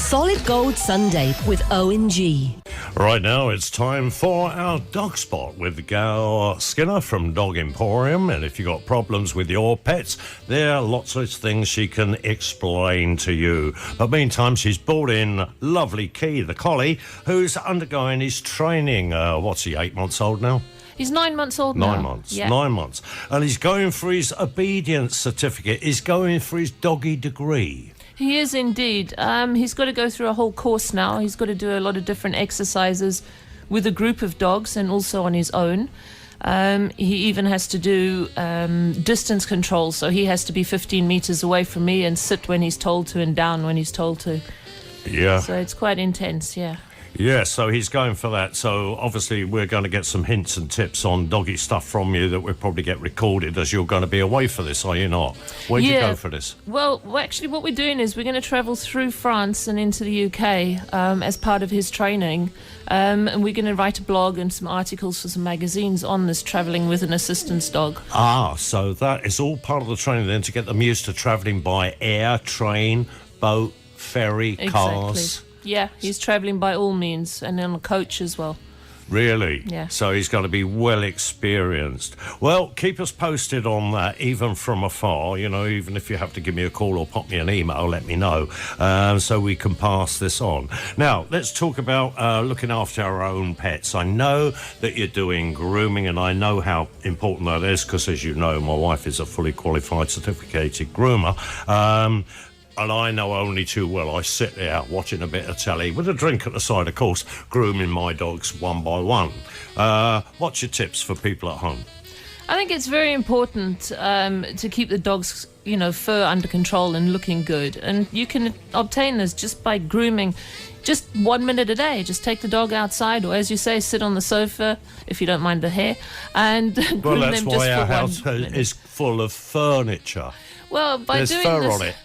Solid Gold Sunday with O&G. Right now, it's time for our dog spot with Gal Skinner from Dog Emporium. And if you've got problems with your pets, there are lots of things she can explain to you. But meantime, she's brought in lovely Key, the collie, who's undergoing his training. What's he, 8 months old now? He's 9 months old now. 9 months, yeah. 9 months. And he's going for his obedience certificate. He's going for his doggy degree. He is indeed. He's got to go through a whole course now. He's got to do a lot of different exercises with a group of dogs and also on his own. He even has to do distance control, so he has to be 15 meters away from me and sit when he's told to and down when he's told to. Yeah. So it's quite intense, yeah. Yeah, so he's going for that. So obviously we're going to get some hints and tips on doggy stuff from you that will probably get recorded, as you're going to be away for this, are you not? Where'd you go for this? Well, actually what we're doing is we're going to travel through France and into the UK as part of his training. And we're going to write a blog and some articles for some magazines on this travelling with an assistance dog. Ah, so that is all part of the training then, to get them used to travelling by air, train, boat, ferry, cars. Exactly. Yeah, he's travelling by all means, and on a coach as well. Really? Yeah. So he's got to be well experienced. Well, keep us posted on that, even from afar. You know, even if you have to give me a call or pop me an email, let me know, so we can pass this on. Now, let's talk about looking after our own pets. I know that you're doing grooming, and I know how important that is, because, as you know, my wife is a fully qualified, certificated groomer. And I know only too well, I sit there watching a bit of telly with a drink at the side, of course, grooming my dogs one by one. What's your tips for people at home? I think it's very important to keep the dog's, fur under control and looking good. And you can obtain this just by grooming just 1 minute a day. Just take the dog outside, or as you say, sit on the sofa, if you don't mind the hair, and groom well, that's them why just for our 1 house minute. is full of furniture. Well, There's fur on it.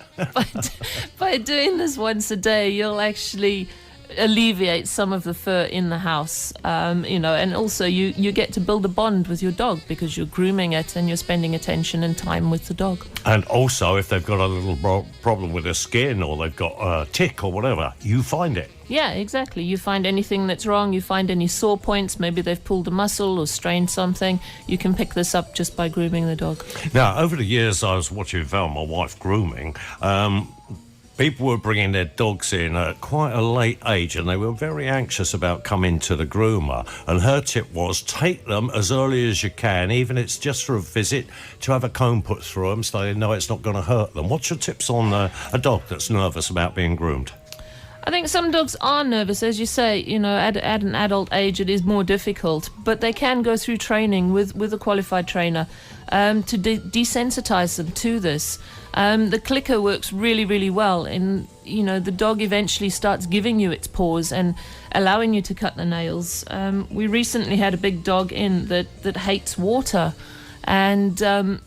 by doing this once a day, you'll actually alleviate some of the fur in the house, and also you get to build a bond with your dog because you're grooming it and you're spending attention and time with the dog. And also, if they've got a little problem with their skin, or they've got a tick or whatever, you find it. Yeah, exactly. You find anything that's wrong, you find any sore points, maybe they've pulled a muscle or strained something, you can pick this up just by grooming the dog. Now, over the years I was watching Val, my wife, grooming. People were bringing their dogs in at quite a late age, and they were very anxious about coming to the groomer. And her tip was, take them as early as you can, even if it's just for a visit, to have a comb put through them so they know it's not going to hurt them. What's your tips on a dog that's nervous about being groomed? I think some dogs are nervous, as you say, at an adult age it is more difficult, but they can go through training with a qualified trainer to desensitize them to this. The clicker works really, really well, and the dog eventually starts giving you its paws and allowing you to cut the nails. We recently had a big dog in that hates water, and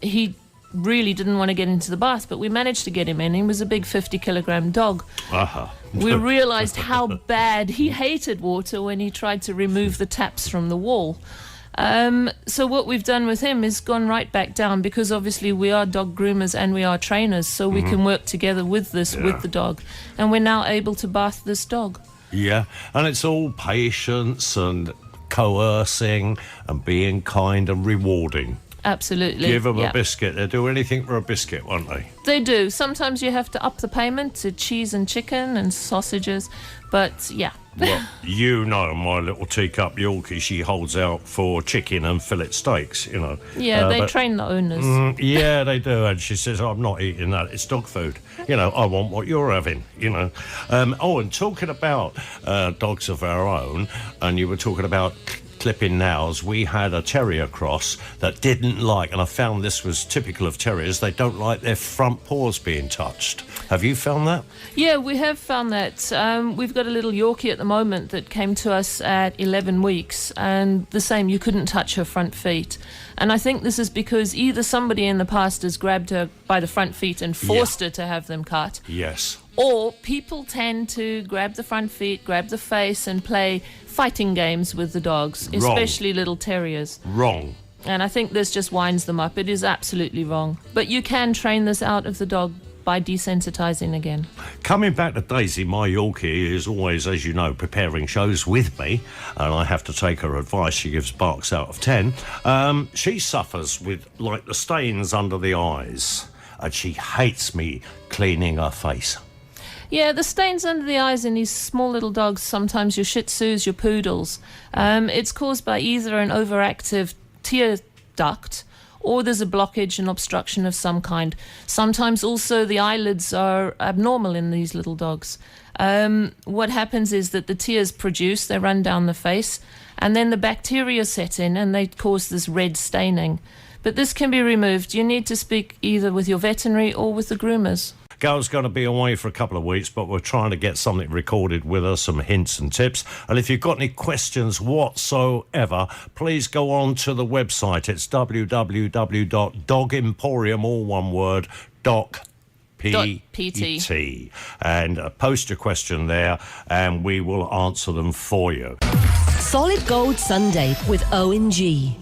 he really didn't want to get into the bath, but we managed to get him in. He was a big 50-kilogram dog. Uh-huh. We realized how bad he hated water when he tried to remove the taps from the wall. So what we've done with him is gone right back down, because obviously we are dog groomers and we are trainers, so we can work together with this, with the dog, and we're now able to bath this dog. Yeah, and it's all patience and coercing and being kind and rewarding. Absolutely. Give them a biscuit. They'll do anything for a biscuit, won't they? They do. Sometimes you have to up the payment to cheese and chicken and sausages, but yeah. Well, my little teacup Yorkie, she holds out for chicken and fillet steaks, Yeah, they train the owners. Yeah, they do. And she says, I'm not eating that. It's dog food. I want what you're having, and talking about dogs of our own, and you were talking about clipping nails, we had a terrier cross that didn't like, and I found this was typical of terriers, they don't like their front paws being touched. Have you found that? Yeah, we have found that. We've got a little Yorkie at the moment that came to us at 11 weeks, and the same, you couldn't touch her front feet. And I think this is because either somebody in the past has grabbed her by the front feet and forced her to have them cut. Yes. Or people tend to grab the front feet, grab the face, and play fighting games with the dogs, especially little terriers. Wrong. And I think this just winds them up. It is absolutely wrong. But you can train this out of the dog by desensitizing again. Coming back to Daisy, my Yorkie is always, as you know, preparing shows with me, and I have to take her advice. She gives barks out of 10. She suffers with, like, the stains under the eyes, and she hates me cleaning her face. Yeah, the stains under the eyes in these small little dogs, sometimes your Shih Tzus, your Poodles, it's caused by either an overactive tear duct, or there's a blockage and obstruction of some kind. Sometimes also the eyelids are abnormal in these little dogs. What happens is that the tears produce, they run down the face, and then the bacteria set in and they cause this red staining. But this can be removed. You need to speak either with your veterinary or with the groomers. Gal's going to be away for a couple of weeks, but we're trying to get something recorded with her, some hints and tips. And if you've got any questions whatsoever, please go on to the website. It's www.dogemporium, all one word, .pt. And post your question there, and we will answer them for you. Solid Gold Sunday with O&G.